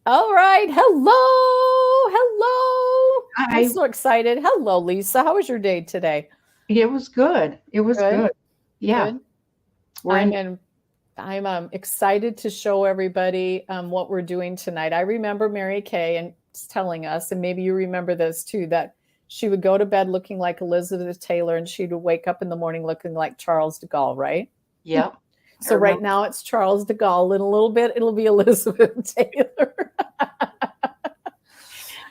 All right. Hello. Hello. I'm I so excited. Hello, Lisa. How was your day today? It was good. It was Good. good. Yeah, Good. we're I'm in. in, I'm excited to show everybody what we're doing tonight. I remember Mary Kay and telling us, and maybe you remember this too, that she would go to bed looking like Elizabeth Taylor and she would wake up in the morning looking like Charles de Gaulle, right? Yep, I So right remember. now it's Charles de Gaulle. In a little bit, it'll be Elizabeth Taylor.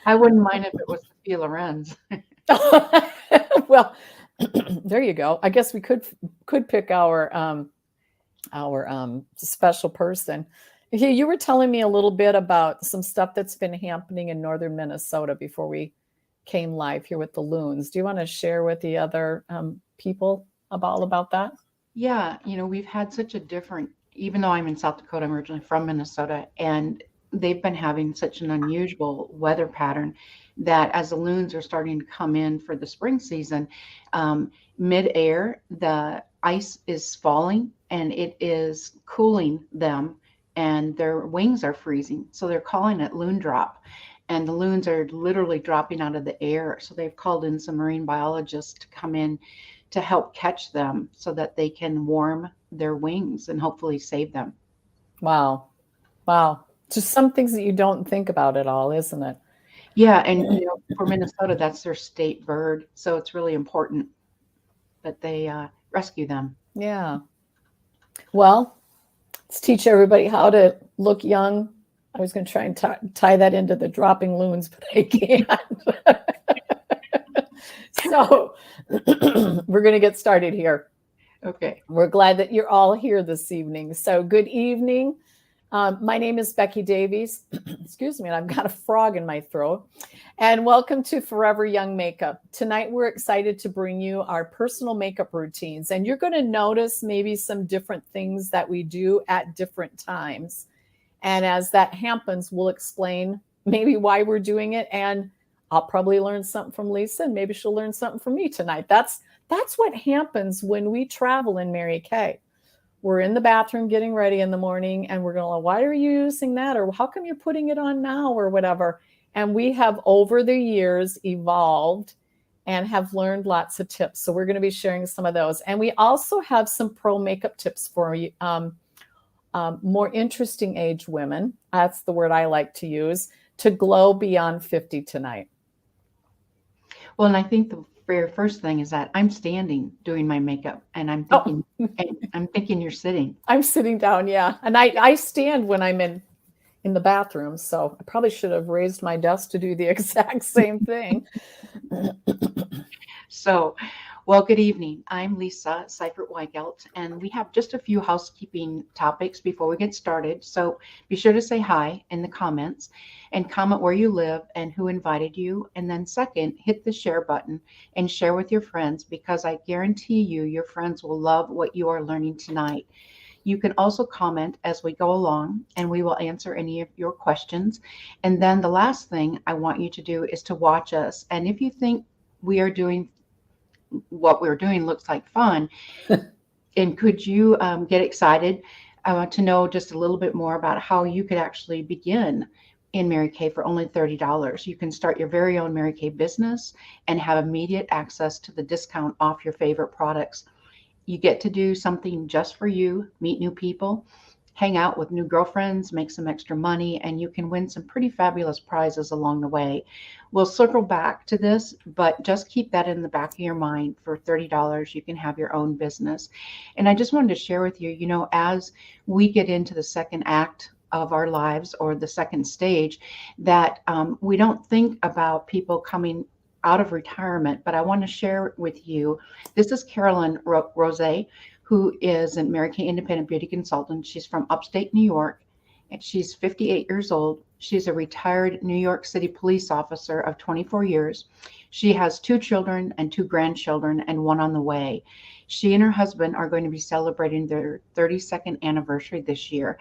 I wouldn't mind if it was Sophia Lorenz. Well, there you go. I guess we could pick our special person. You were telling me a little bit about some stuff that's been happening in northern Minnesota before we came live here with the loons. Do you want to share with the other people about that? Yeah, we've had such a different, even though I'm in South Dakota, I'm originally from Minnesota, and they've been having such an unusual weather pattern that as the loons are starting to come in for the spring season, mid-air, the ice is falling and it is cooling them, and their wings are freezing. So they're calling it loon drop. And the loons are literally dropping out of the air. So they've called in some marine biologists to come in to help catch them so that they can warm their wings and hopefully save them. Wow. Wow. Just some things that you don't think about at all, isn't it? Yeah, and for Minnesota, that's their state bird, so it's really important that they rescue them. Yeah. Well, let's teach everybody how to look young. I was going to try and tie that into the dropping loons, but I can't. So we're going to get started here. Okay. We're glad that you're all here this evening. So, good evening. My name is Becky Davies. Excuse me, and I've got a frog in my throat. And welcome to Forever Young Makeup. Tonight, we're excited to bring you our personal makeup routines. And you're going to notice maybe some different things that we do at different times. And as that happens, we'll explain maybe why we're doing it. And I'll probably learn something from Lisa, and maybe she'll learn something from me tonight. That's what happens when we travel in Mary Kay. We're in the bathroom getting ready in the morning, and we're going, why are you using that? Or how come you're putting it on now? Or whatever. And we have over the years evolved and have learned lots of tips. So we're going to be sharing some of those. And we also have some pro makeup tips for you. More interesting age women, that's the word I like to use, to glow beyond 50 tonight. Well, and I think the very first thing is that I'm standing doing my makeup, and Oh, I'm thinking you're sitting. I'm sitting down, yeah. And I stand when I'm in the bathroom, so I probably should have raised my desk to do the exact same thing. So, well, good evening. I'm Lisa Seifert Weigelt, and we have just a few housekeeping topics before we get started. So be sure to say hi in the comments and comment where you live and who invited you. And then, second, hit the share button and share with your friends, because I guarantee you, your friends will love what you are learning tonight. You can also comment as we go along, and we will answer any of your questions. And then the last thing I want you to do is to watch us. And if you think we are doing what we're doing looks like fun, and could you get excited to know just a little bit more about how you could actually begin in Mary Kay for only $30? You can start your very own Mary Kay business and have immediate access to the discount off your favorite products. You get to do something just for you, meet new people, hang out with new girlfriends, make some extra money, and you can win some pretty fabulous prizes along the way. We'll circle back to this, but just keep that in the back of your mind. For $30, you can have your own business. And I just wanted to share with you, as we get into the second act of our lives, or the second stage, that we don't think about people coming out of retirement, but I want to share with you. This is Carolyn Rose, who is an Mary Kay independent beauty consultant. She's from upstate New York, and she's 58 years old. She's a retired New York City police officer of 24 years. She has 2 children and 2 grandchildren, and one on the way. She and her husband are going to be celebrating their 32nd anniversary this year.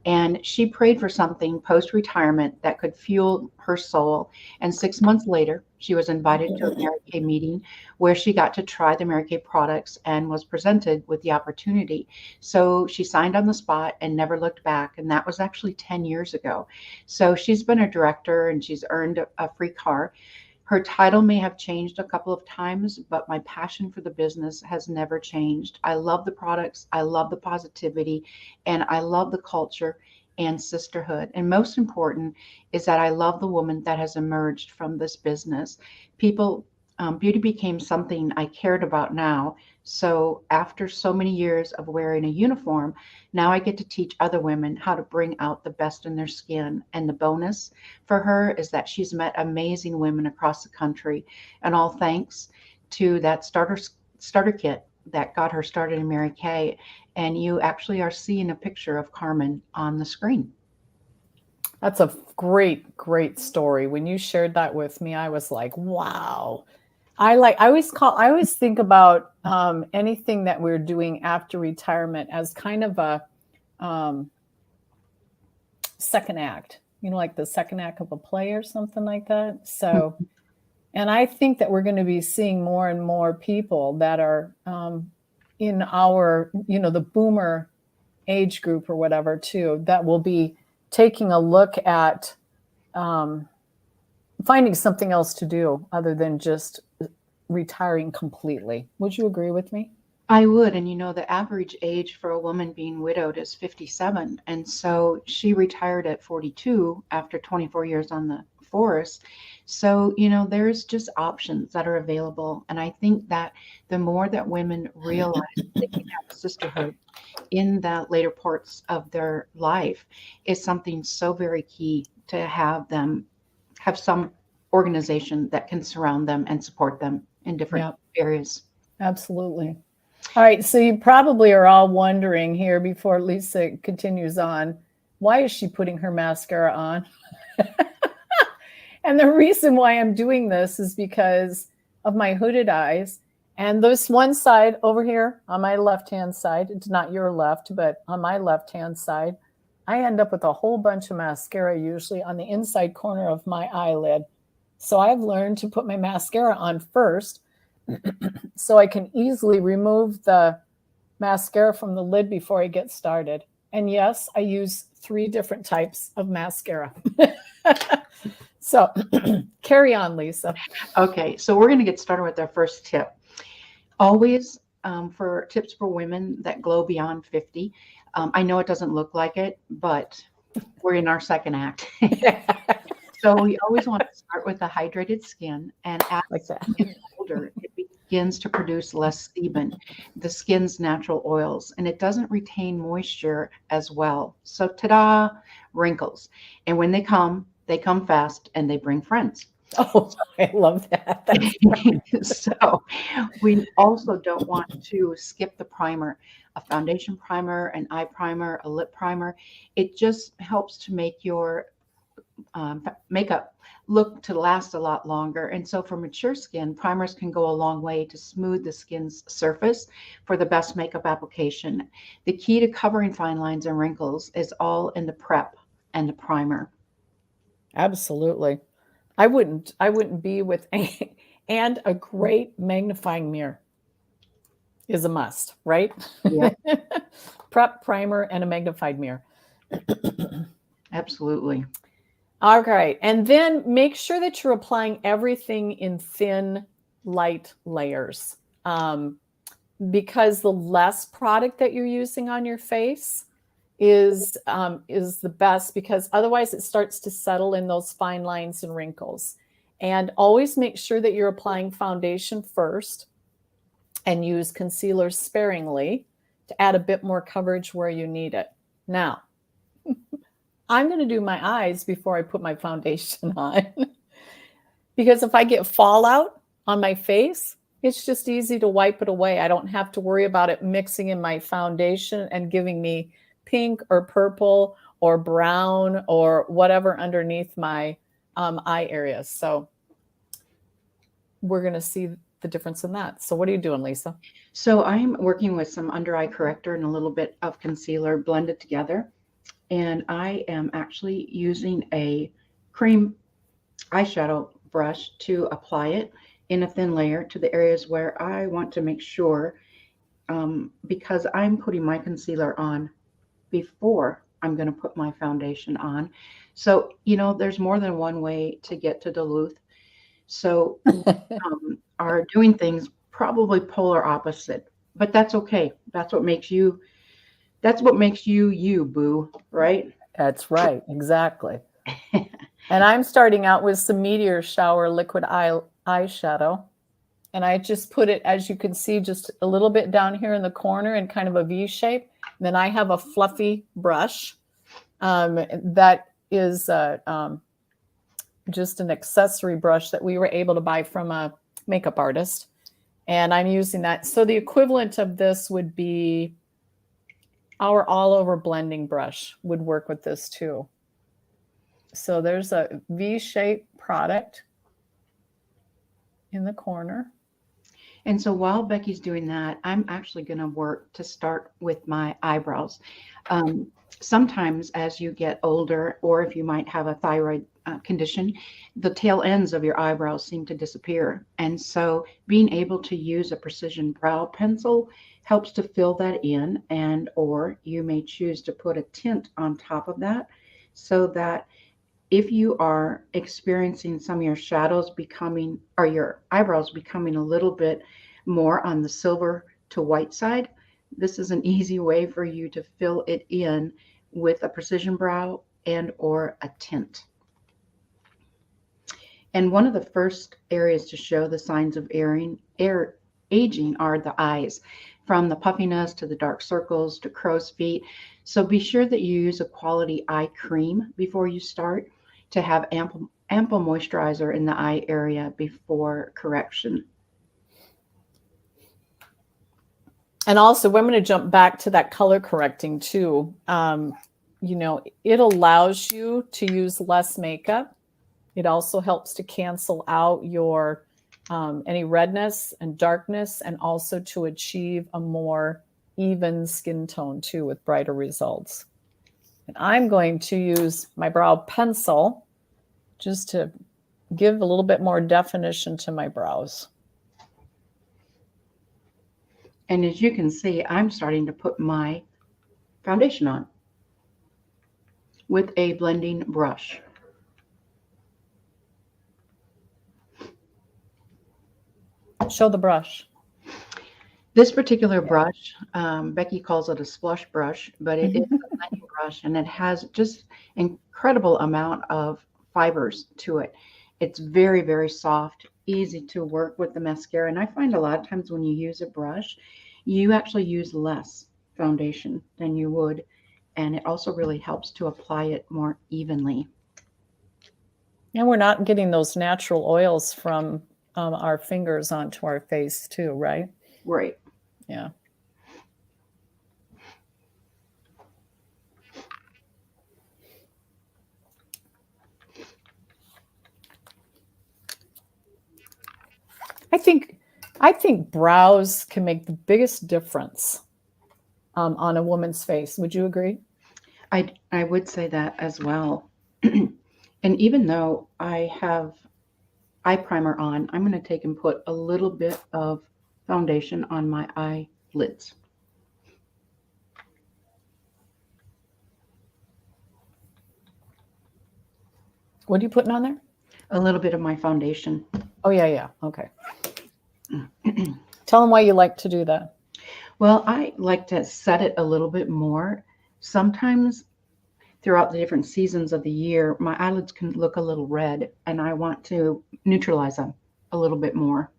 And she prayed for something post-retirement that could fuel her soul. And 6 months later, she was invited to a Mary Kay meeting where she got to try the Mary Kay products and was presented with the opportunity. So she signed on the spot and never looked back. And that was actually 10 years ago. So she's been a director and she's earned a free car. Her title may have changed a couple of times, but my passion for the business has never changed. I love the products, I love the positivity, and I love the culture and sisterhood. And most important is that I love the woman that has emerged from this business. Beauty became something I cared about now. So after so many years of wearing a uniform, now I get to teach other women how to bring out the best in their skin. And the bonus for her is that she's met amazing women across the country, and all thanks to that starter kit that got her started in Mary Kay. And you actually are seeing a picture of Carmen on the screen. That's a great story. When you shared that with me, I was like, wow. I always think about anything that we're doing after retirement as kind of a second act, like the second act of a play or something like that. So, and I think that we're going to be seeing more and more people that are in our, the boomer age group or whatever too, that will be taking a look at finding something else to do other than just retiring completely. Would you agree with me? I would. And the average age for a woman being widowed is 57. And so she retired at 42 after 24 years on the force. So, there's just options that are available. And I think that the more that women realize they can have sisterhood in the later parts of their life is something so very key to have them have some organization that can surround them and support them in different areas. Absolutely. All right. So you probably are all wondering here before Lisa continues on, why is she putting her mascara on? And the reason why I'm doing this is because of my hooded eyes. And this one side over here on my left-hand side, it's not your left, but on my left-hand side, I end up with a whole bunch of mascara usually on the inside corner of my eyelid. So I've learned to put my mascara on first so I can easily remove the mascara from the lid before I get started. And yes, I use 3 different types of mascara. So carry on, Lisa. Okay, so we're going to get started with our first tip. Always for tips for women that glow beyond 50. I know it doesn't look like it, but we're in our second act. So we always want to start with the hydrated skin, and as it gets older, it begins to produce less sebum, the skin's natural oils, and it doesn't retain moisture as well. So ta-da, wrinkles. And when they come fast and they bring friends. Oh, I love that. So we also don't want to skip the primer, a foundation primer, an eye primer, a lip primer. It just helps to make your makeup look to last a lot longer. And so for mature skin, primers can go a long way to smooth the skin's surface for the best makeup application. The key to covering fine lines and wrinkles is all in the prep and the primer. Absolutely. I wouldn't be with and a great magnifying mirror is a must, right? Yeah. Prep, primer, and a magnified mirror. Absolutely. All right. And then make sure that you're applying everything in thin, light layers. Because the less product that you're using on your face is the best, because otherwise it starts to settle in those fine lines and wrinkles. And always make sure that you're applying foundation first and use concealer sparingly to add a bit more coverage where you need it. Now, I'm going to do my eyes before I put my foundation on because if I get fallout on my face, it's just easy to wipe it away. I don't have to worry about it mixing in my foundation and giving me pink or purple or brown or whatever underneath my eye areas. So we're going to see the difference in that. So what are you doing, Lisa? So I'm working with some under eye corrector and a little bit of concealer blended together. And I am actually using a cream eyeshadow brush to apply it in a thin layer to the areas where I want to make sure, because I'm putting my concealer on before I'm going to put my foundation on. So, there's more than one way to get to Duluth. So, are doing things probably polar opposite, but that's okay. That's what makes you you, boo, right? That's right, exactly. And I'm starting out with some Meteor Shower liquid eyeshadow. And I just put it, as you can see, just a little bit down here in the corner in kind of a V shape. And then I have a fluffy brush that is just an accessory brush that we were able to buy from a makeup artist. And I'm using that. So the equivalent of this would be our all over blending brush would work with this too. So there's a V-shaped product in the corner. And so while Becky's doing that, I'm actually going to work to start with my eyebrows. Sometimes as you get older, or if you might have a thyroid condition, the tail ends of your eyebrows seem to disappear. And so being able to use a precision brow pencil helps to fill that in, and or you may choose to put a tint on top of that so that if you are experiencing some of your shadows becoming, or your eyebrows becoming a little bit more on the silver to white side, this is an easy way for you to fill it in with a precision brow and or a tint. And one of the first areas to show the signs of aging are the eyes, from the puffiness to the dark circles to crow's feet. So be sure that you use a quality eye cream before you start to have ample moisturizer in the eye area before correction. And also, we're going to jump back to that color correcting too. It allows you to use less makeup. It also helps to cancel out your any redness and darkness, and also to achieve a more even skin tone too with brighter results. And I'm going to use my brow pencil just to give a little bit more definition to my brows. And as you can see, I'm starting to put my foundation on with a blending brush. Show the brush. This particular brush, Becky calls it a splush brush, but it is a blending brush, and it has just incredible amount of fibers to it. It's very, very soft, easy to work with the mascara. And I find a lot of times when you use a brush, you actually use less foundation than you would. And it also really helps to apply it more evenly. And we're not getting those natural oils from our fingers onto our face too, right? Right. Yeah. I think brows can make the biggest difference on a woman's face. Would you agree? I would say that as well. And even though I have eye primer on, I'm going to take and put a little bit of foundation on my eyelids. What are you putting on there? A little bit of my foundation. Oh, yeah. Okay. Tell them why you like to do that. Well, I like to set it a little bit more. Sometimes throughout the different seasons of the year, my eyelids can look a little red, and I want to neutralize them a little bit more.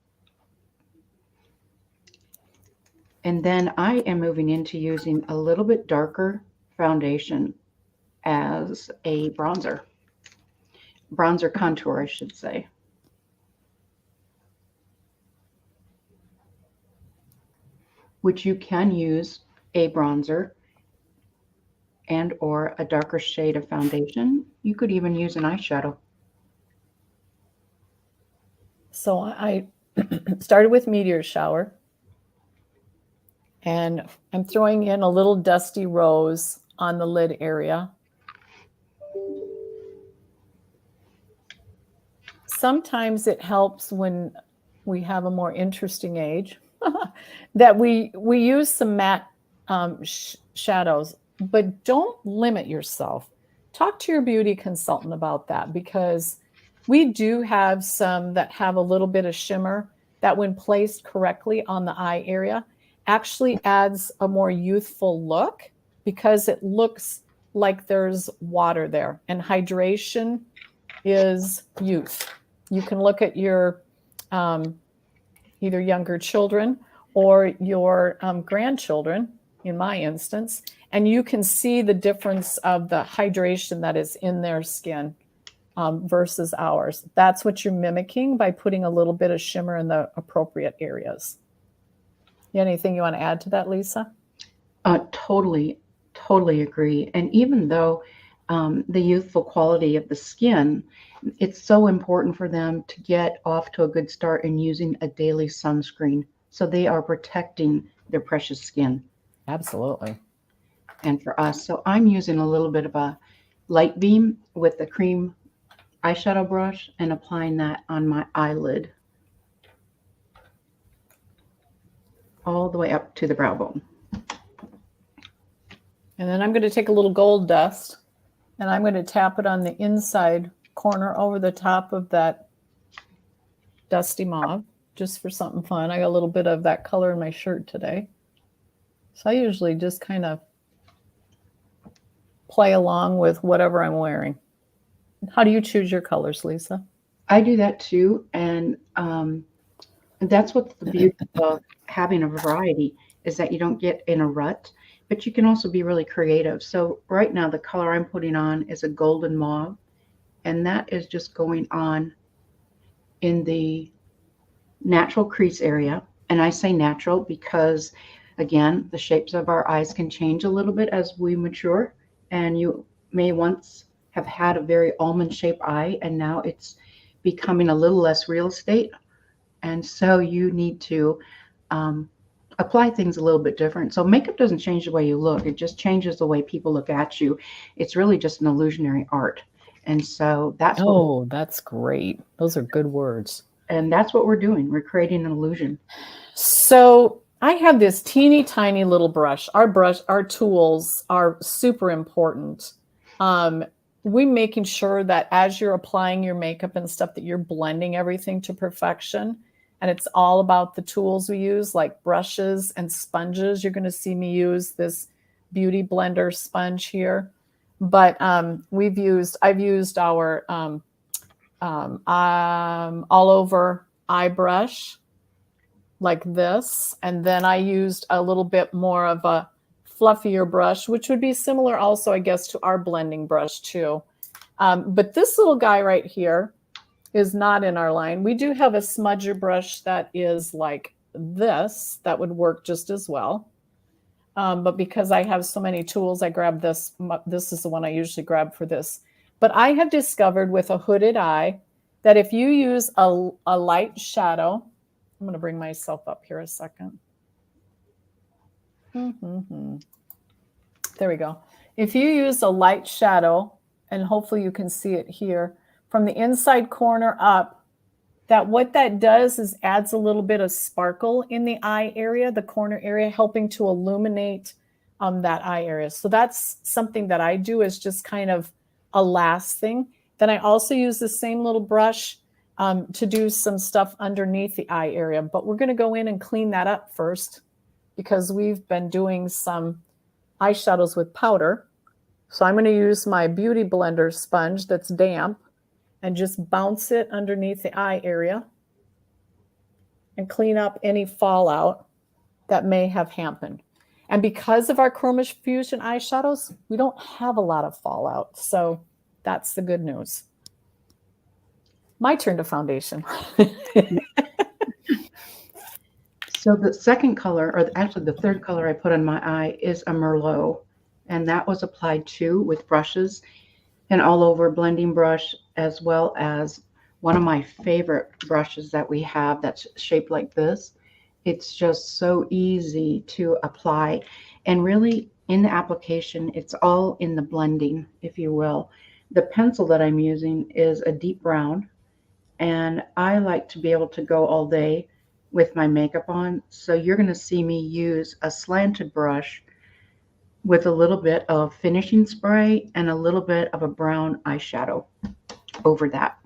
And then I am moving into using a little bit darker foundation as a bronzer contour, I should say. Which you can use a bronzer and or a darker shade of foundation. You could even use an eyeshadow. So I started with Meteor Shower, and I'm throwing in a little Dusty Rose on the lid area, sometimes it helps when we have a more interesting age that we use some matte shadows, but don't limit yourself. Talk to your beauty consultant about that, because we do have some that have a little bit of shimmer that, when placed correctly on the eye area, actually adds a more youthful look, because it looks like there's water there, and hydration is youth. You can look at your either younger children or your grandchildren, in my instance, and you can see the difference of the hydration that is in their skin versus ours. That's what you're mimicking by putting a little bit of shimmer in the appropriate areas. Anything you want to add to that, Lisa? Totally agree. And even though the youthful quality of the skin, it's so important for them to get off to a good start in using a daily sunscreen, so they are protecting their precious skin. Absolutely. And for us, so I'm using a little bit of a light beam with the cream eyeshadow brush and applying that on my eyelid all the way up to the brow bone. And then I'm going to take a little gold dust and I'm going to tap it on the inside corner over the top of that dusty mauve, just for something fun. I got a little bit of that color in my shirt today. So I usually just kind of play along with whatever I'm wearing. How do you choose your colors, Lisa? I do that too. And that's what's the beauty of having a variety, is that you don't get in a rut, but you can also be really creative. So right now the color I'm putting on is a golden mauve, and that is just going on in the natural crease area. And I say natural because, again, the shapes of our eyes can change a little bit as we mature, and you may once have had a very almond shaped eye and now it's becoming a little less real estate, and so you need to apply things a little bit different. So makeup doesn't change the way you look, it just changes the way people look at you. It's really just an illusionary art. And so that's that's great. Those are good words. And that's what we're doing. We're creating an illusion. So I have this teeny tiny little brush. Our tools are super important. We making sure that as you're applying your makeup and stuff, that you're blending everything to perfection. And it's all about the tools we use, like brushes and sponges. You're going to see me use this Beauty Blender sponge here. But I've used our all over eye brush like this. And then I used a little bit more of a fluffier brush, which would be similar also, I guess, to our blending brush too. But this little guy right here is not in our line. We do have a smudger brush that is like this, that would work just as well. But because I have so many tools, I grabbed this. This is the one I usually grab for this. But I have discovered with a hooded eye that if you use a light shadow, I'm going to bring myself up here a second. There we go. If you use a light shadow, and hopefully you can see it here, from the inside corner up, that what that does is adds a little bit of sparkle in the eye area, the corner area, helping to illuminate that eye area. So that's something that I do, is just kind of a last thing. Then I also use the same little brush to do some stuff underneath the eye area. But we're going to go in and clean that up first, because we've been doing some eyeshadows with powder. So I'm going to use my Beauty Blender sponge that's damp and just bounce it underneath the eye area and clean up any fallout that may have happened. And because of our Chroma Fusion eyeshadows, we don't have a lot of fallout. So that's the good news. My turn to foundation. So the second color, or actually the third color I put on my eye, is a Merlot. And that was applied too with brushes and all over blending brush, as well as one of my favorite brushes that we have that's shaped like this. It's just so easy to apply. And really in the application, it's all in the blending, if you will. The pencil that I'm using is a deep brown, and I like to be able to go all day with my makeup on. So you're going to see me use a slanted brush with a little bit of finishing spray and a little bit of a brown eyeshadow over that.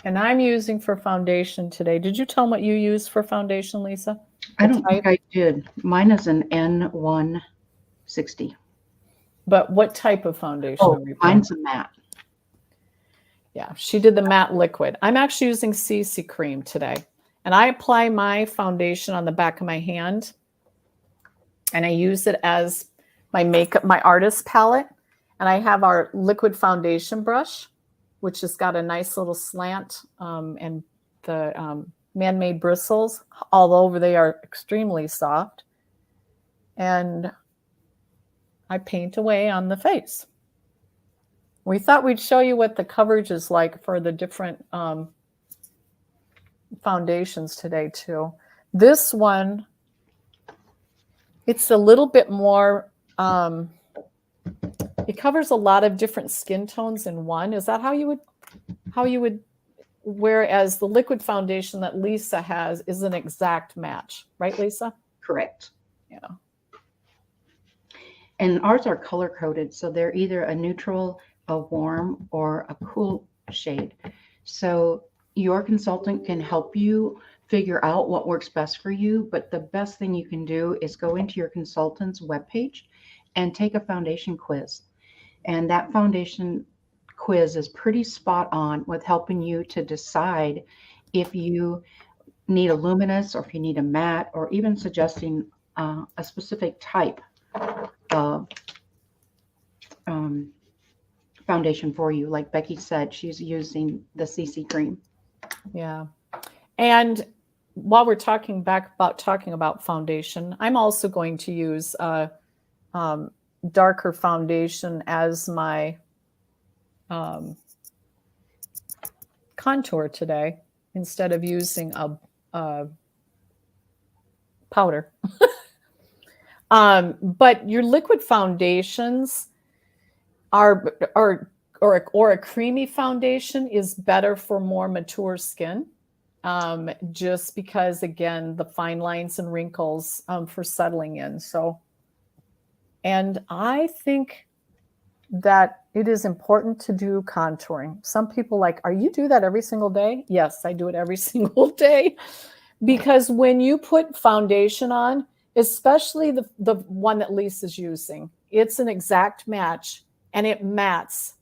And I'm using for foundation today. Did you tell them what you use for foundation, Lisa? I don't think I did. Mine is an N160. But what type of foundation? Oh, mine's a matte. Yeah, she did the matte liquid. I'm actually using CC cream today. And I apply my foundation on the back of my hand. And I use it as my makeup, my artist palette. And I have our liquid foundation brush, which has got a nice little slant and the man-made bristles all over. They are extremely soft. And I paint away on the face. We thought we'd show you what the coverage is like for the different foundations today too. This one, it's a little bit more, it covers a lot of different skin tones in one. Is that how you would, whereas the liquid foundation that Lisa has is an exact match, right, Lisa? Correct. Yeah. And ours are color coded, so they're either a neutral, a warm, or a cool shade. So your consultant can help you figure out what works best for you, but the best thing you can do is go into your consultant's webpage and take a foundation quiz. And that foundation quiz is pretty spot on with helping you to decide if you need a luminous or if you need a matte, or even suggesting a specific type of foundation for you. Like Becky said, she's using the CC cream. Yeah. And while we're talking about foundation, I'm also going to use darker foundation as my contour today instead of using a powder. But your liquid foundations or a creamy foundation is better for more mature skin. Just because, again, the fine lines and wrinkles for settling in. So, and I think that it is important to do contouring. Some people like, are you do that every single day? Yes, I do it every single day. Because when you put foundation on, especially the one that Lisa's using, it's an exact match and it mattes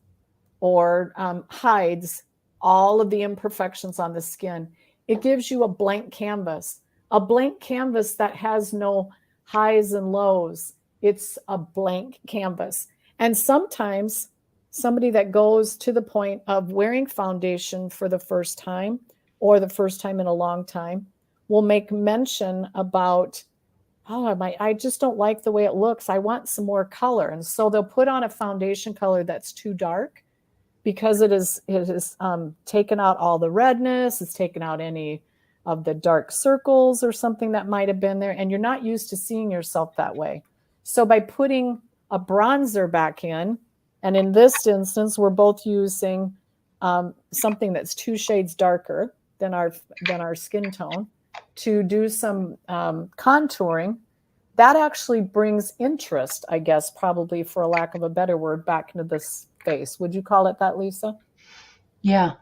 or hides all of the imperfections on the skin. It gives you a blank canvas that has no highs and lows. It's a blank canvas. And sometimes somebody that goes to the point of wearing foundation for the first time or the first time in a long time will make mention about, oh, I just don't like the way it looks. I want some more color. And so they'll put on a foundation color that's too dark because it is taken out all the redness. It's taken out any of the dark circles or something that might have been there. And you're not used to seeing yourself that way. So by putting a bronzer back in, and in this instance, we're both using something that's 2 shades darker than our skin tone to do some contouring, that actually brings interest, I guess, probably for a lack of a better word, back into this face. Would you call it that, Lisa? Yeah.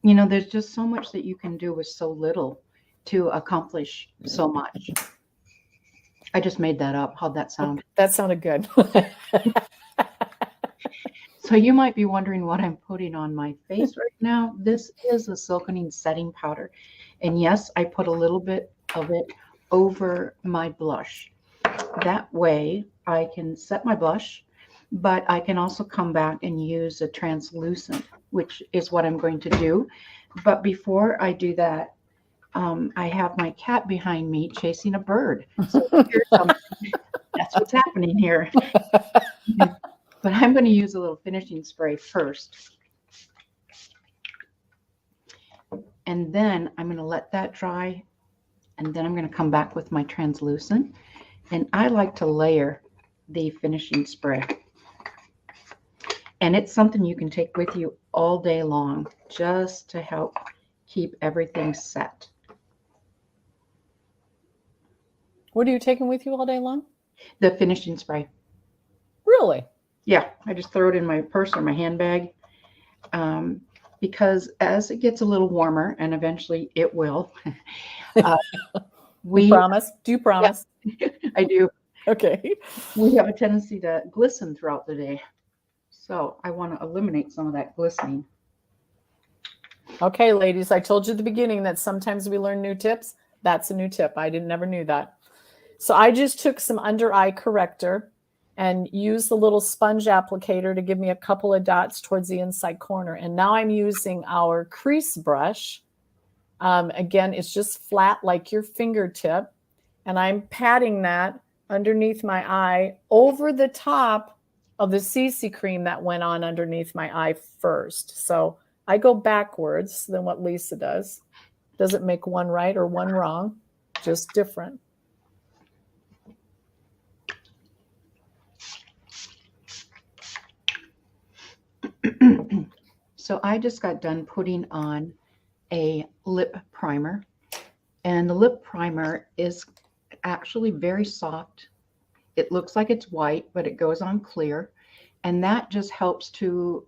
There's just so much that you can do with so little to accomplish so much. I just made that up. How'd that sound? That sounded good. So you might be wondering what I'm putting on my face right now. This is a Silkening setting powder. And yes, I put a little bit of it over my blush. That way I can set my blush, but I can also come back and use a translucent, which is what I'm going to do. But before I do that, I have my cat behind me chasing a bird. So that's what's happening here. But I'm going to use a little finishing spray first. And then I'm going to let that dry. And then I'm going to come back with my translucent. And I like to layer the finishing spray. And it's something you can take with you all day long just to help keep everything set. What are you taking with you all day long? The finishing spray. Really? Yeah, I just throw it in my purse or my handbag. Because as it gets a little warmer, and eventually it will, You promise? Do you promise? Yeah, I do. Okay. We have a tendency to glisten throughout the day. So I want to eliminate some of that glistening. Okay, ladies, I told you at the beginning that sometimes we learn new tips. That's a new tip. I never knew that. So I just took some under eye corrector and used the little sponge applicator to give me a couple of dots towards the inside corner. And now I'm using our crease brush. Again, it's just flat like your fingertip. And I'm patting that underneath my eye over the top of the CC cream that went on underneath my eye first. So I go backwards than what Lisa does. Doesn't make one right or one wrong, just different. So I just got done putting on a lip primer, and the lip primer is actually very soft. It looks like it's white, but it goes on clear, and that just helps to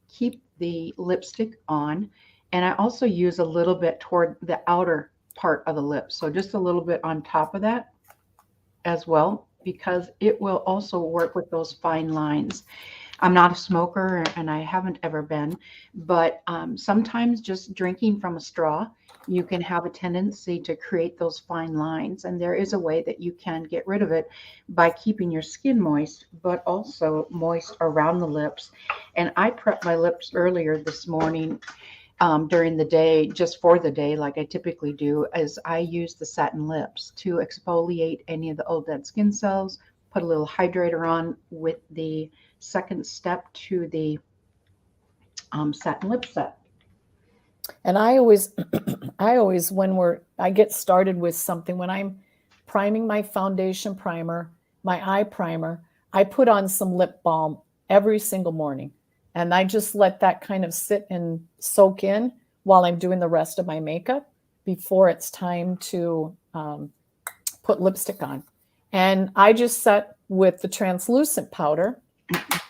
keep the lipstick on. And I also use a little bit toward the outer part of the lip, so just a little bit on top of that as well, because it will also work with those fine lines. I'm not a smoker and I haven't ever been, but sometimes just drinking from a straw, you can have a tendency to create those fine lines. And there is a way that you can get rid of it by keeping your skin moist, but also moist around the lips. And I prepped my lips earlier this morning during the day, just for the day, like I typically do, is I use the satin lips to exfoliate any of the old dead skin cells, put a little hydrator on with the second step to the satin lip set. And I always, when I get started with something, when I'm priming my foundation primer, my eye primer, I put on some lip balm every single morning. And I just let that kind of sit and soak in while I'm doing the rest of my makeup before it's time to put lipstick on. And I just set with the translucent powder,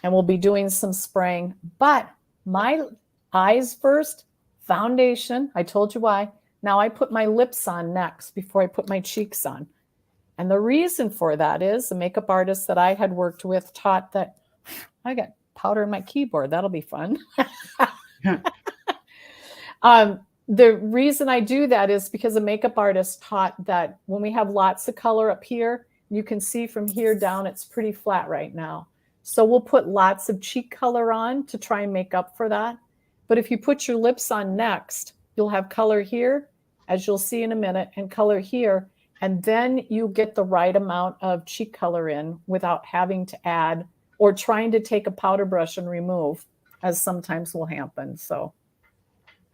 and we'll be doing some spraying. But my eyes first, foundation. I told you why. Now I put my lips on next before I put my cheeks on. And the reason for that is the makeup artist that I had worked with taught that I got powder in my keyboard. That'll be fun. The reason I do that is because a makeup artist taught that when we have lots of color up here, you can see from here down, it's pretty flat right now. So we'll put lots of cheek color on to try and make up for that. But if you put your lips on next, you'll have color here, as you'll see in a minute, and color here. And then you get the right amount of cheek color in without having to add or trying to take a powder brush and remove, as sometimes will happen. So,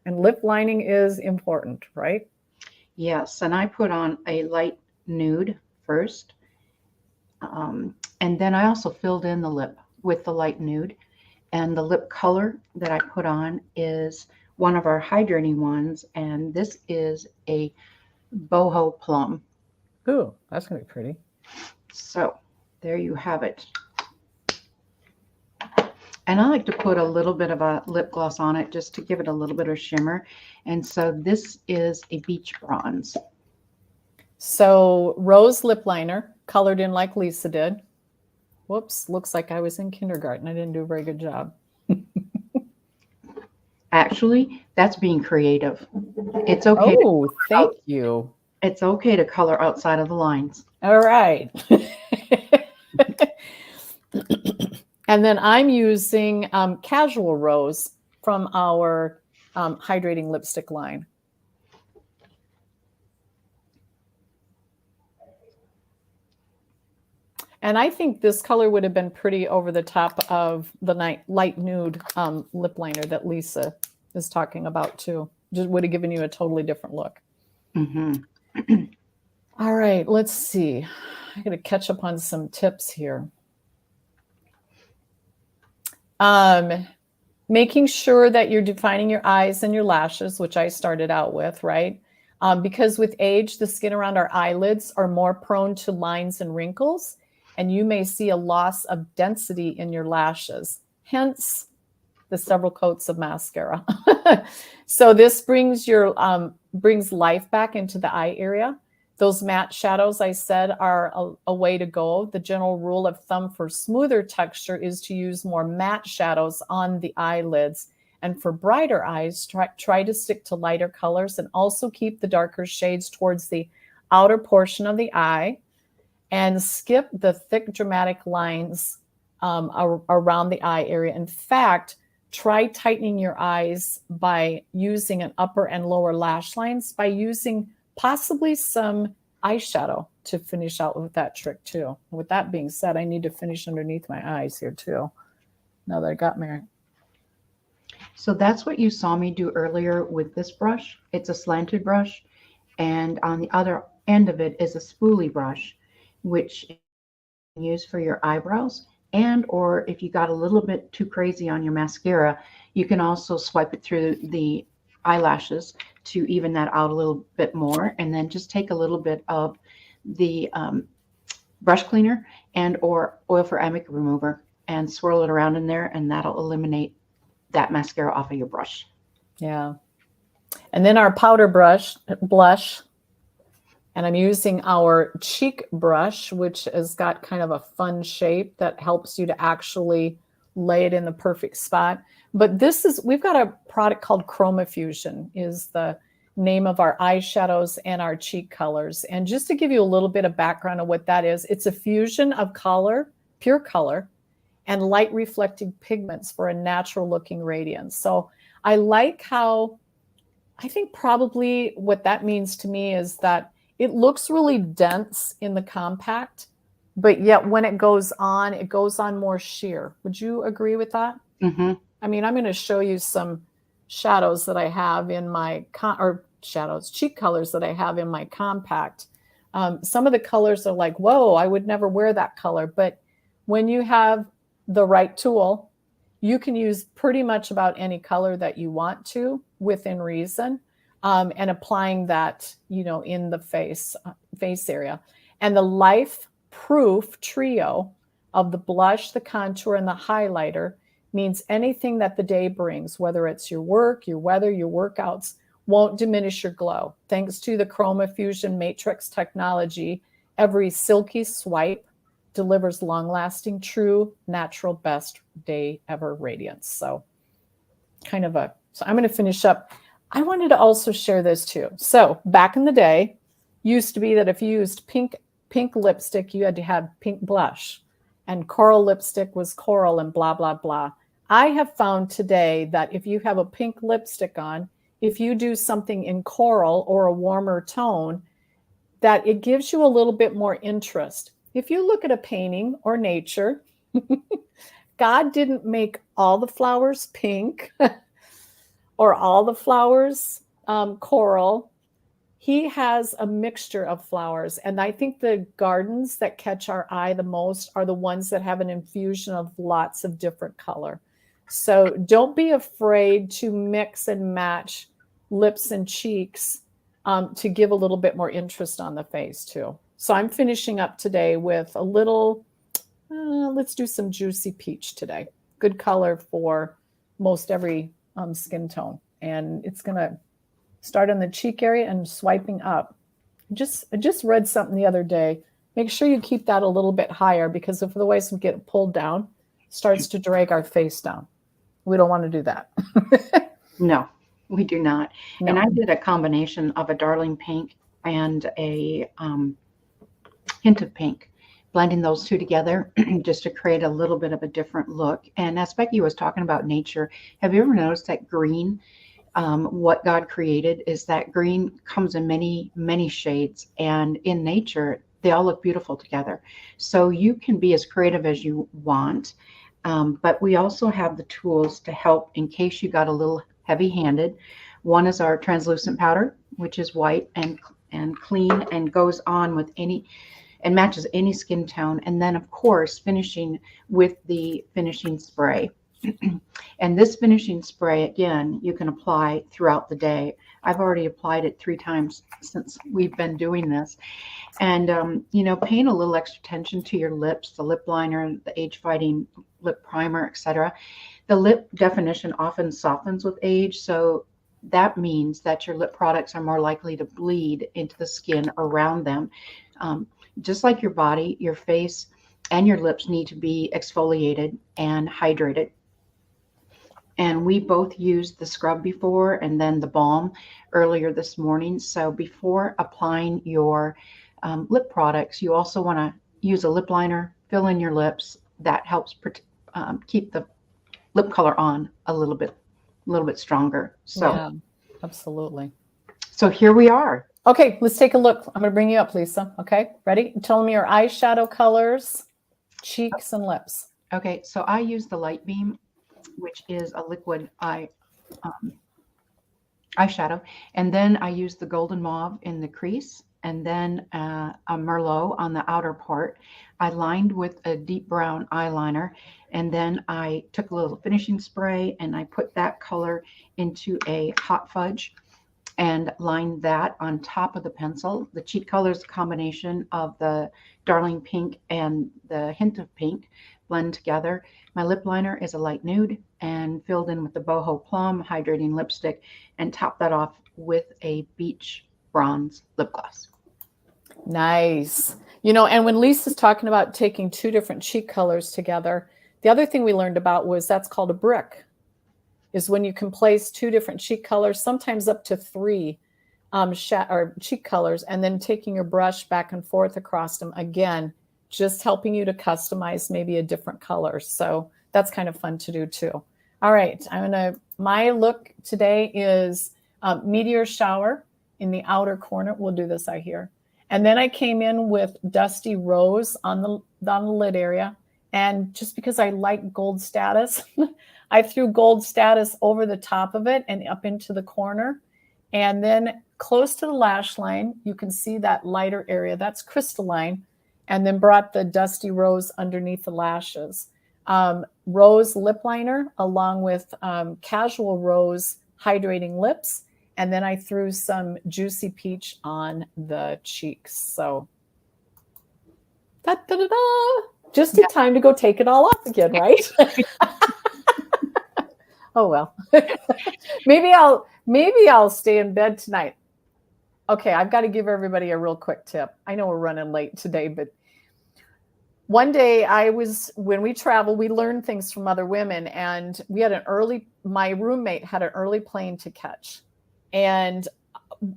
and lip lining is important, right? Yes, and I put on a light nude first. And then I also filled in the lip with the light nude. And the lip color that I put on is one of our hydrating ones. And this is a boho plum. Ooh, that's going to be pretty. So there you have it. And I like to put a little bit of a lip gloss on it just to give it a little bit of shimmer. And so this is a beach bronze. So rose lip liner, colored in like Lisa did. Whoops, looks like I was in kindergarten. I didn't do a very good job. Actually, that's being creative. It's okay. Oh, thank you. It's okay to color outside of the lines. All right. And then I'm using Casual Rose from our hydrating lipstick line. And I think this color would have been pretty over the top of the light nude lip liner that Lisa is talking about too. Just would have given you a totally different look. Mm-hmm. All right, let's see. I'm going to catch up on some tips here. Making sure that you're defining your eyes and your lashes, which I started out with, right? Because with age, the skin around our eyelids are more prone to lines and wrinkles, and you may see a loss of density in your lashes. Hence, the several coats of mascara. So this brings life back into the eye area. Those matte shadows, I said, are a way to go. The general rule of thumb for smoother texture is to use more matte shadows on the eyelids. And for brighter eyes, try to stick to lighter colors and also keep the darker shades towards the outer portion of the eye and skip the thick dramatic lines around the eye area. In fact, try tightening your eyes by using an upper and lower lash lines by using possibly some eyeshadow to finish out with that trick too. With that being said, I need to finish underneath my eyes here too, now that I got married. So that's what you saw me do earlier with this brush. It's a slanted brush, and on the other end of it is a spoolie brush, which you can use for your eyebrows. And or if you got a little bit too crazy on your mascara, you can also swipe it through the eyelashes to even that out a little bit more, and then just take a little bit of the brush cleaner and or oil for eye makeup remover and swirl it around in there, and that'll eliminate that mascara off of your brush. Yeah. And then our powder blush, and I'm using our cheek brush, which has got kind of a fun shape that helps you to actually lay it in the perfect spot. But we've got a product called Chroma Fusion is the name of our eyeshadows and our cheek colors. And just to give you a little bit of background of what that is, it's a fusion of color, pure color, and light reflecting pigments for a natural looking radiance. So I like how, I think probably what that means to me is that it looks really dense in the compact, but yet when it goes on more sheer. Would you agree with that? Mm-hmm. I mean, I'm going to show you some shadows that I have in my, cheek colors that I have in my compact. Some of the colors are like, whoa, I would never wear that color. But when you have the right tool, you can use pretty much about any color that you want to within reason, and applying that, in the face area. And the Life Proof trio of the blush, the contour, and the highlighter means anything that the day brings, whether it's your work, your weather, your workouts, won't diminish your glow. Thanks to the Chroma Fusion Matrix technology, every silky swipe delivers long-lasting, true, natural, best day ever radiance. So I'm going to finish up. I wanted to also share this too. So back in the day, used to be that if you used pink lipstick, you had to have pink blush, and coral lipstick was coral and blah, blah, blah. I have found today that if you have a pink lipstick on, if you do something in coral or a warmer tone, that it gives you a little bit more interest. If you look at a painting or nature, God didn't make all the flowers pink or all the flowers coral. He has a mixture of flowers. And I think the gardens that catch our eye the most are the ones that have an infusion of lots of different color. So don't be afraid to mix and match lips and cheeks to give a little bit more interest on the face too. So I'm finishing up today with a little, let's do some Juicy Peach today. Good color for most every skin tone. And it's going to start on the cheek area and swiping up. I just read something the other day. Make sure you keep that a little bit higher, because if the ways we get pulled down, it starts to drag our face down. We don't want to do that. No, we do not. No. And I did a combination of a darling pink and a hint of pink, blending those two together just to create a little bit of a different look. And as Becky was talking about nature, have you ever noticed that green, what God created is that green comes in many, many shades, and in nature, they all look beautiful together. So you can be as creative as you want, but we also have the tools to help in case you got a little heavy-handed. One is our translucent powder, which is white and clean and goes on with any and matches any skin tone. And then of course, finishing with the finishing spray. And this finishing spray, again, you can apply throughout the day. I've already applied it 3 times since we've been doing this. And, paying a little extra attention to your lips, the lip liner, the age-fighting lip primer, etc. The lip definition often softens with age, so that means that your lip products are more likely to bleed into the skin around them. Just like your body, your face and your lips need to be exfoliated and hydrated. And we both used the scrub before and then the balm earlier this morning. So before applying your lip products, you also want to use a lip liner, fill in your lips. That helps keep the lip color on a little bit stronger. So Yeah, absolutely. So here we are. Okay, let's take a look. I'm going to bring you up, Lisa. Okay, ready? Tell me your eyeshadow colors, cheeks, and lips. Okay, so I use the Light Beam, which is a liquid eyeshadow, and then I use the Golden Mauve in the crease, and then a Merlot on the outer part. I lined with a deep brown eyeliner, and then I took a little finishing spray and I put that color into a hot fudge and lined that on top of the pencil. The cheek color is a combination of the Darling Pink and the Hint of Pink blend together. My lip liner is a light nude and filled in with the Boho Plum hydrating lipstick, and top that off with a beach bronze lip gloss. Nice. And when Lisa's talking about taking 2 different cheek colors together, the other thing we learned about was that's called a brick, is when you can place 2 different cheek colors, sometimes up to 3 cheek colors, and then taking your brush back and forth across them, again, just helping you to customize maybe a different color. So that's kind of fun to do too. All right, my look today is Meteor Shower in the outer corner. We'll do this out here. And then I came in with Dusty Rose on the lid area. And just because I like Gold Status, I threw Gold Status over the top of it and up into the corner. And then close to the lash line, you can see that lighter area. That's Crystalline. And then brought the Dusty Rose underneath the lashes. Rose lip liner along with Casual Rose hydrating lips. And then I threw some Juicy Peach on the cheeks. So, just in time to go take it all off again, right? Oh, well. maybe I'll stay in bed tonight. Okay, I've got to give everybody a real quick tip. I know we're running late today, but one day when we travel, we learn things from other women, and my roommate had an early plane to catch. And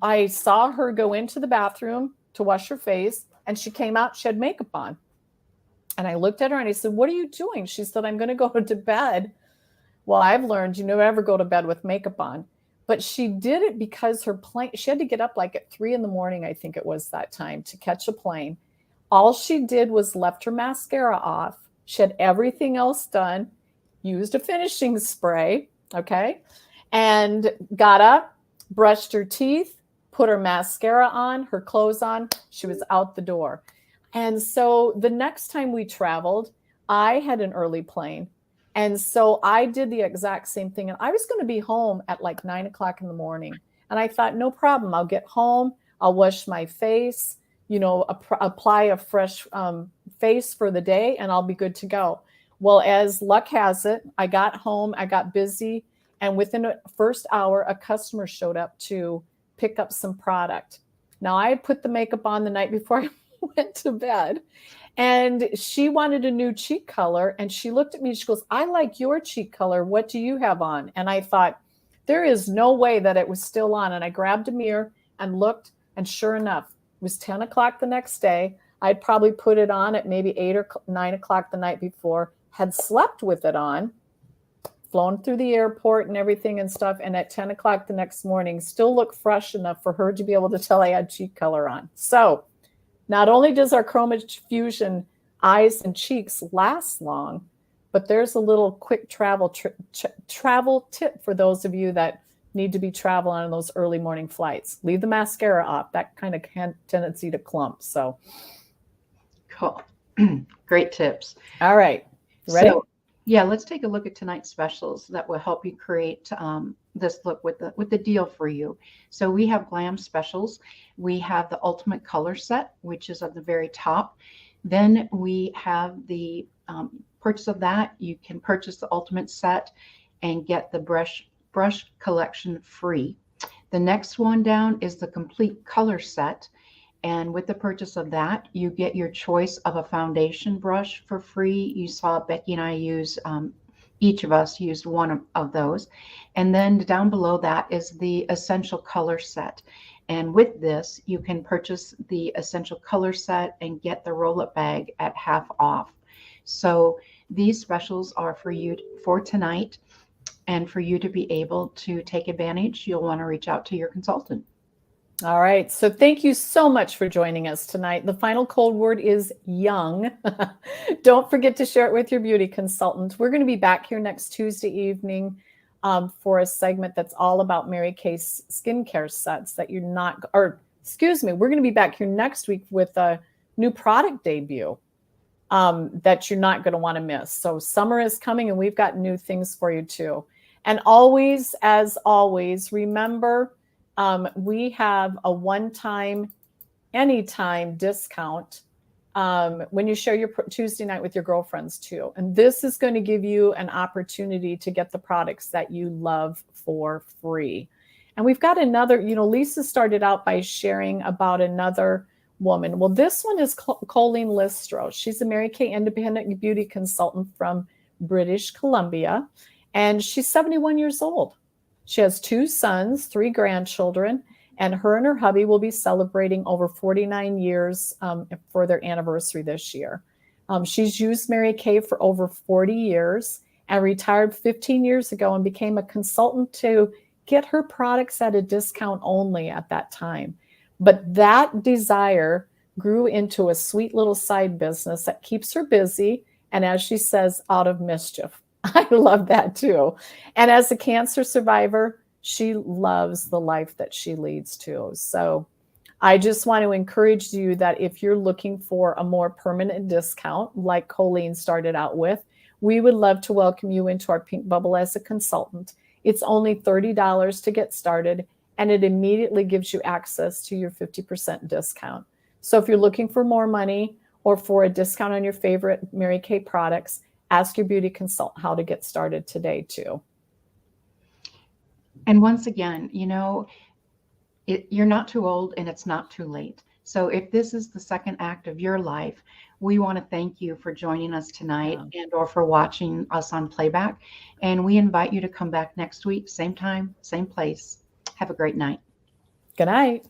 I saw her go into the bathroom to wash her face, and she came out, she had makeup on. And I looked at her and I said, "What are you doing?" She said, "I'm going to go to bed." Well, I've learned you never go to bed with makeup on. But she did it because her plane, she had to get up like at 3 a.m, I think it was that time, to catch a plane. All she did was left her mascara off. She had everything else done, used a finishing spray, okay, and got up, brushed her teeth, put her mascara on, her clothes on. She was out the door. And so the next time we traveled, I had an early plane. And so I did the exact same thing. And I was going to be home at like 9 o'clock in the morning. And I thought, no problem. I'll get home. I'll wash my face, apply a fresh face for the day, and I'll be good to go. Well, as luck has it, I got home, I got busy. And within the first hour, a customer showed up to pick up some product. Now, I had put the makeup on the night before I went to bed. And she wanted a new cheek color. And she looked at me, she goes, "I like your cheek color. What do you have on?" And I thought, there is no way that it was still on. And I grabbed a mirror and looked. And sure enough, it was 10 o'clock the next day. I'd probably put it on at maybe 8 or 9 o'clock the night before, had slept with it on, flown through the airport and everything and stuff. And at 10 o'clock the next morning, still looked fresh enough for her to be able to tell I had cheek color on. So not only does our Chroma Fusion eyes and cheeks last long, but there's a little quick travel tip for those of you that need to be traveling on those early morning flights. Leave the mascara off. That kind of tendency to clump. So cool. Great tips. All right. Ready? So, Yeah, let's take a look at tonight's specials that will help you create this look with the deal for you. So we have glam specials. We have the ultimate color set, which is at the very top. Then we have the purchase of that. You can purchase the ultimate set and get the brush collection free. The next one down is the complete color set. And with the purchase of that, you get your choice of a foundation brush for free. You saw Becky and I use, each of us used one of those. And then down below that is the essential color set. And with this, you can purchase the essential color set and get the roll-up bag at half off. So these specials are for you for tonight. And for you to be able to take advantage, you'll want to reach out to your consultant. All right. So thank you so much for joining us tonight. The final code word is young. Don't forget to share it with your beauty consultant. We're going to be back here next Tuesday evening for a segment that's all about Mary Kay's skincare sets that you're not, or excuse me, we're going to be back here next week with a new product debut that you're not going to want to miss. So summer is coming and we've got new things for you too. And always, as always, remember, we have a one-time, anytime discount when you share your Tuesday night with your girlfriends too. And this is going to give you an opportunity to get the products that you love for free. And we've got another, Lisa started out by sharing about another woman. Well, this one is Colleen Listro. She's a Mary Kay independent beauty consultant from British Columbia, and she's 71 years old. She has 2 sons, 3 grandchildren, and her hubby will be celebrating over 49 years for their anniversary this year. She's used Mary Kay for over 40 years and retired 15 years ago and became a consultant to get her products at a discount only at that time. But that desire grew into a sweet little side business that keeps her busy and, as she says, out of mischief. I love that too. And as a cancer survivor, she loves the life that she leads too. So I just want to encourage you that if you're looking for a more permanent discount, like Colleen started out with, we would love to welcome you into our Pink Bubble as a consultant. It's only $30 to get started, and it immediately gives you access to your 50% discount. So if you're looking for more money or for a discount on your favorite Mary Kay products, ask your beauty consultant how to get started today too. And once again, you're not too old and it's not too late. So if this is the second act of your life, we want to thank you for joining us tonight and or for watching us on playback. And we invite you to come back next week, same time, same place. Have a great night. Good night.